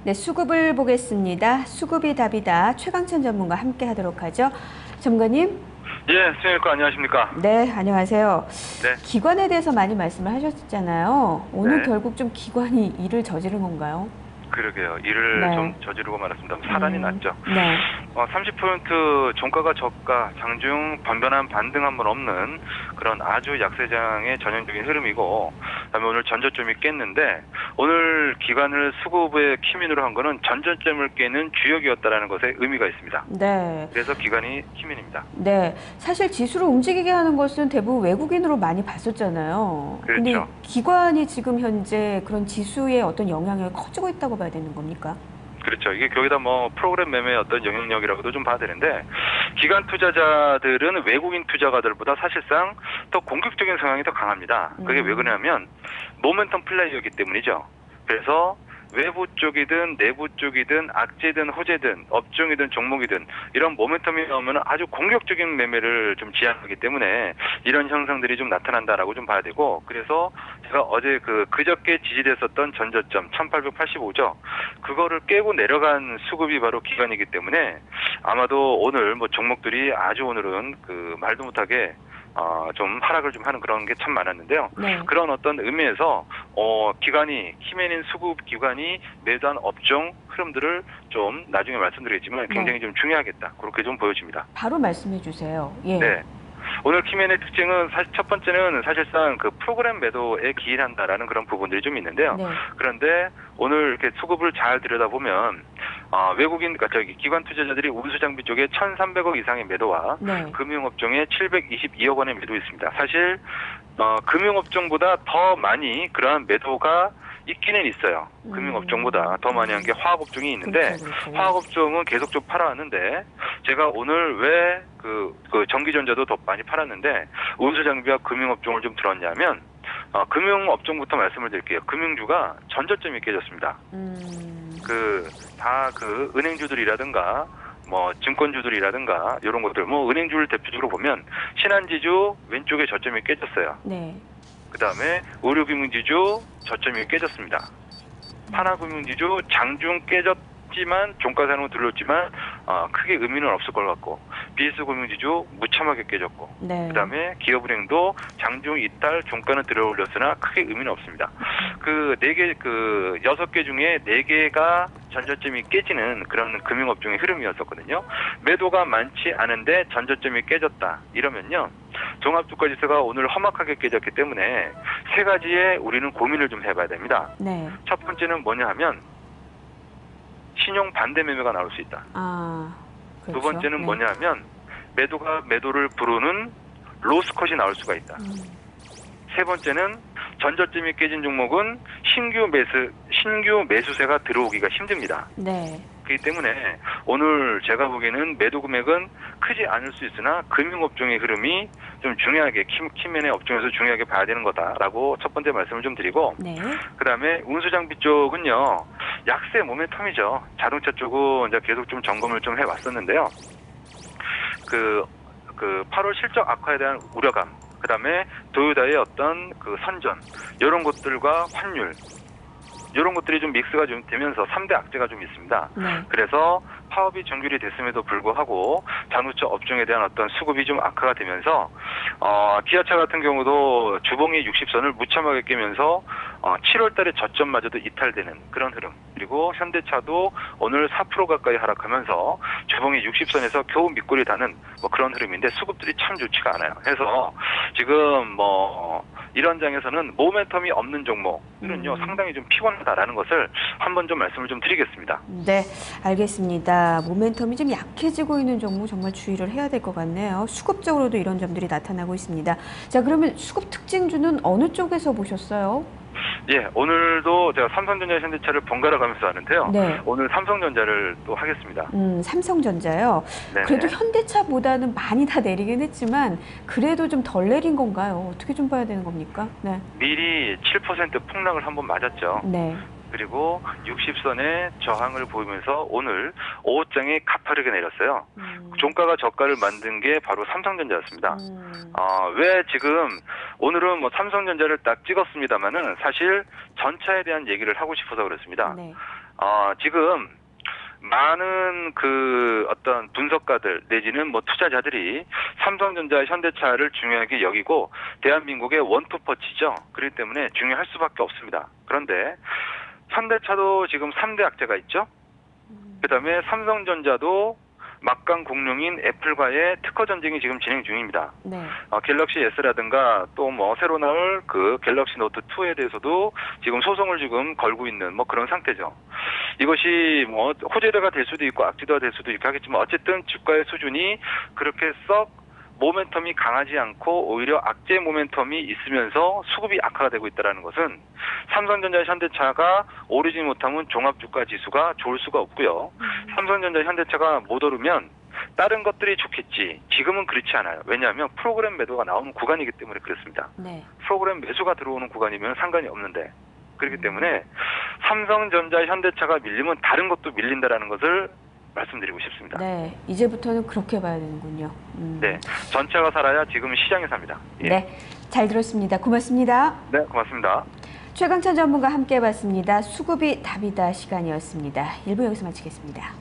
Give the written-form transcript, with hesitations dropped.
네, 수급을 보겠습니다. 수급이 답이다. 최강찬 전문가 함께 하도록 하죠. 전문가님. 예, 수영일과 안녕하십니까? 네, 안녕하세요. 네. 기관에 대해서 많이 말씀을 하셨잖아요. 오늘 네. 결국 좀 기관이 일을 저지른 건가요? 그러게요. 일을 네. 좀 저지르고 말았습니다. 사단이 났죠. 네. 30% 종가가 저가, 장중 변변한 반등 한 번 없는 그런 아주 약세장의 전형적인 흐름이고, 그다음에 오늘 전저점이 깼는데 오늘 기관을 수급의 키민으로 한 거는 전저점을 깨는 주역이었다라는 것에 의미가 있습니다. 네. 그래서 기관이 키민입니다. 네. 사실 지수를 움직이게 하는 것은 대부분 외국인으로 많이 봤었잖아요. 그렇죠. 근데 기관이 지금 현재 그런 지수의 어떤 영향력이 커지고 있다고 봐야 되는 겁니까? 그렇죠. 이게 거기다 뭐 프로그램 매매의 어떤 영향력이라고도 좀 봐야 되는데, 기관 투자자들은 외국인 투자가들보다 사실상 더 공격적인 성향이 더 강합니다. 그게 왜 그러냐면 모멘텀 플레이어이기 때문이죠. 그래서 외부 쪽이든 내부 쪽이든 악재든 호재든 업종이든 종목이든 이런 모멘텀이 나오면 아주 공격적인 매매를 좀 지향하기 때문에 이런 현상들이 좀 나타난다라고 좀 봐야 되고, 그래서 제가 어제 그저께 지지됐었던 전저점 1885죠. 그거를 깨고 내려간 수급이 바로 기관이기 때문에 아마도 오늘 뭐 종목들이 아주 오늘은 말도 못하게 좀 하락을 좀 하는 그런 게 참 많았는데요. 네. 그런 어떤 의미에서 기관이 키맨인 수급 기관이 매도한 업종 흐름들을 좀 나중에 말씀드리겠지만 굉장히 좀 중요하겠다. 그렇게 좀 보여집니다. 바로 말씀해 주세요. 예. 네. 오늘 키맨의 특징은 사실 첫 번째는 사실상 프로그램 매도에 기인한다라는 그런 부분들이 좀 있는데요. 네. 그런데 오늘 이렇게 수급을 잘 들여다보면 외국인 기관 투자자들이 운수 장비 쪽에 1,300억 이상의 매도와 네. 금융업종에 722억 원의 매도 있습니다. 사실 금융업종보다 더 많이 그러한 매도가 있기는 있어요. 금융업종보다 더 많이 한 게 화학업종이 있는데, 그렇죠. 화학업종은 계속 좀 팔아왔는데, 제가 오늘 왜 전기전자도 더 많이 팔았는데 운수장비와 금융업종을 좀 들었냐면, 금융업종부터 말씀을 드릴게요. 금융주가 전저점이 깨졌습니다. 은행주들이라든가 뭐 증권주들이라든가 이런 것들, 뭐 은행주를 대표적으로 보면 신한지주 왼쪽에 저점이 깨졌어요. 네. 그다음에 의료금융지주 저점이 깨졌습니다. 하나금융지주 장중 깨졌지만 종가상으로 들렀지만 크게 의미는 없을 것 같고, BS금융지주 무참하게 깨졌고, 네. 그다음에 기업은행도 장중 이탈 종가는 들어올렸으나 크게 의미는 없습니다. 6개 중에 4개가 전저점이 깨지는 그런 금융업종의 흐름이었었거든요. 매도가 많지 않은데 전저점이 깨졌다 이러면요, 종합주가지수가 오늘 험악하게 깨졌기 때문에 세 가지에 우리는 고민을 좀 해봐야 됩니다. 네. 첫 번째는 뭐냐 하면 신용 반대 매매가 나올 수 있다. 그렇죠. 두 번째는 네. 뭐냐 하면 매도가 매도를 부르는 로스컷이 나올 수가 있다. 세 번째는 전저점이 깨진 종목은 신규 매수세가 들어오기가 힘듭니다. 네. 그렇기 때문에 오늘 제가 보기에는 매도 금액은 크지 않을 수 있으나 금융업종의 흐름이 좀 중요하게 키맨의 업종에서 중요하게 봐야 되는 거다라고 첫 번째 말씀을 좀 드리고, 네. 그다음에 운수장비 쪽은요, 약세 모멘텀이죠. 자동차 쪽은 이제 계속 좀 점검을 좀 해왔었는데요. 8월 실적 악화에 대한 우려감, 그다음에 도요다의 어떤 선전, 이런 것들과 환율, 이런 것들이 좀 믹스가 좀 되면서 3대 악재가 좀 있습니다. 네. 그래서 파업이 정결이 됐음에도 불구하고 자동차 업종에 대한 어떤 수급이 좀 악화가 되면서 기아차 같은 경우도 주봉이 60선을 무참하게 깨면서 7월 달에 저점마저도 이탈되는 그런 흐름, 그리고 현대차도 오늘 4% 가까이 하락하면서 주봉이 60선에서 겨우 밑골이 닿는 뭐 그런 흐름인데 수급들이 참 좋지가 않아요. 그래서 지금 이런 장에서는 모멘텀이 없는 종목들은요 상당히 좀 피곤하다라는 것을 한번 좀 말씀을 좀 드리겠습니다. 네, 알겠습니다. 모멘텀이 좀 약해지고 있는 종목 정말 주의를 해야 될 것 같네요. 수급적으로도 이런 점들이 나타나고 있습니다. 자, 그러면 수급 특징주는 어느 쪽에서 보셨어요? 예, 오늘도 제가 삼성전자, 현대차를 번갈아 가면서 하는데요. 네. 오늘 삼성전자를 또 하겠습니다. 삼성전자요. 네네. 그래도 현대차보다는 많이 다 내리긴 했지만 그래도 좀 덜 내린 건가요? 어떻게 좀 봐야 되는 겁니까? 네. 미리 7% 폭락을 한번 맞았죠. 네. 그리고 60선의 저항을 보이면서 오늘 5호장이 가파르게 내렸어요. 종가가 저가를 만든 게 바로 삼성전자였습니다. 왜 지금 오늘은 뭐 삼성전자를 딱 찍었습니다만은 사실 전차에 대한 얘기를 하고 싶어서 그렇습니다. 네. 지금 많은 그 어떤 분석가들 내지는 뭐 투자자들이 삼성전자, 현대차를 중요하게 여기고 대한민국의 원투퍼치죠. 그렇기 때문에 중요할 수밖에 없습니다. 그런데 현대차도 지금 3대 악재가 있죠. 그다음에 삼성전자도 막강 공룡인 애플과의 특허 전쟁이 지금 진행 중입니다. 네. 갤럭시 S라든가 또 뭐 새로 나올 그 갤럭시 노트 2에 대해서도 지금 소송을 지금 걸고 있는 뭐 그런 상태죠. 이것이 뭐 호재가 될 수도 있고 악재가 될 수도 있고 하겠지만 어쨌든 주가의 수준이 그렇게 썩 모멘텀이 강하지 않고 오히려 악재 모멘텀이 있으면서 수급이 악화가 되고 있다는 것은 삼성전자, 현대차가 오르지 못하면 종합주가 지수가 좋을 수가 없고요. 삼성전자, 현대차가 못 오르면 다른 것들이 좋겠지. 지금은 그렇지 않아요. 왜냐하면 프로그램 매도가 나오는 구간이기 때문에 그렇습니다. 네. 프로그램 매수가 들어오는 구간이면 상관이 없는데 그렇기 때문에 삼성전자, 현대차가 밀리면 다른 것도 밀린다라는 것을 말씀드리고 싶습니다. 네. 이제부터는 그렇게 봐야 되는군요. 네. 전체가 살아야 지금 시장이 삽니다. 예. 네. 잘 들었습니다. 고맙습니다. 네, 고맙습니다. 최강찬 전문가 함께 봤습니다. 수급이 답이다 시간이었습니다. 1부 여기서 마치겠습니다.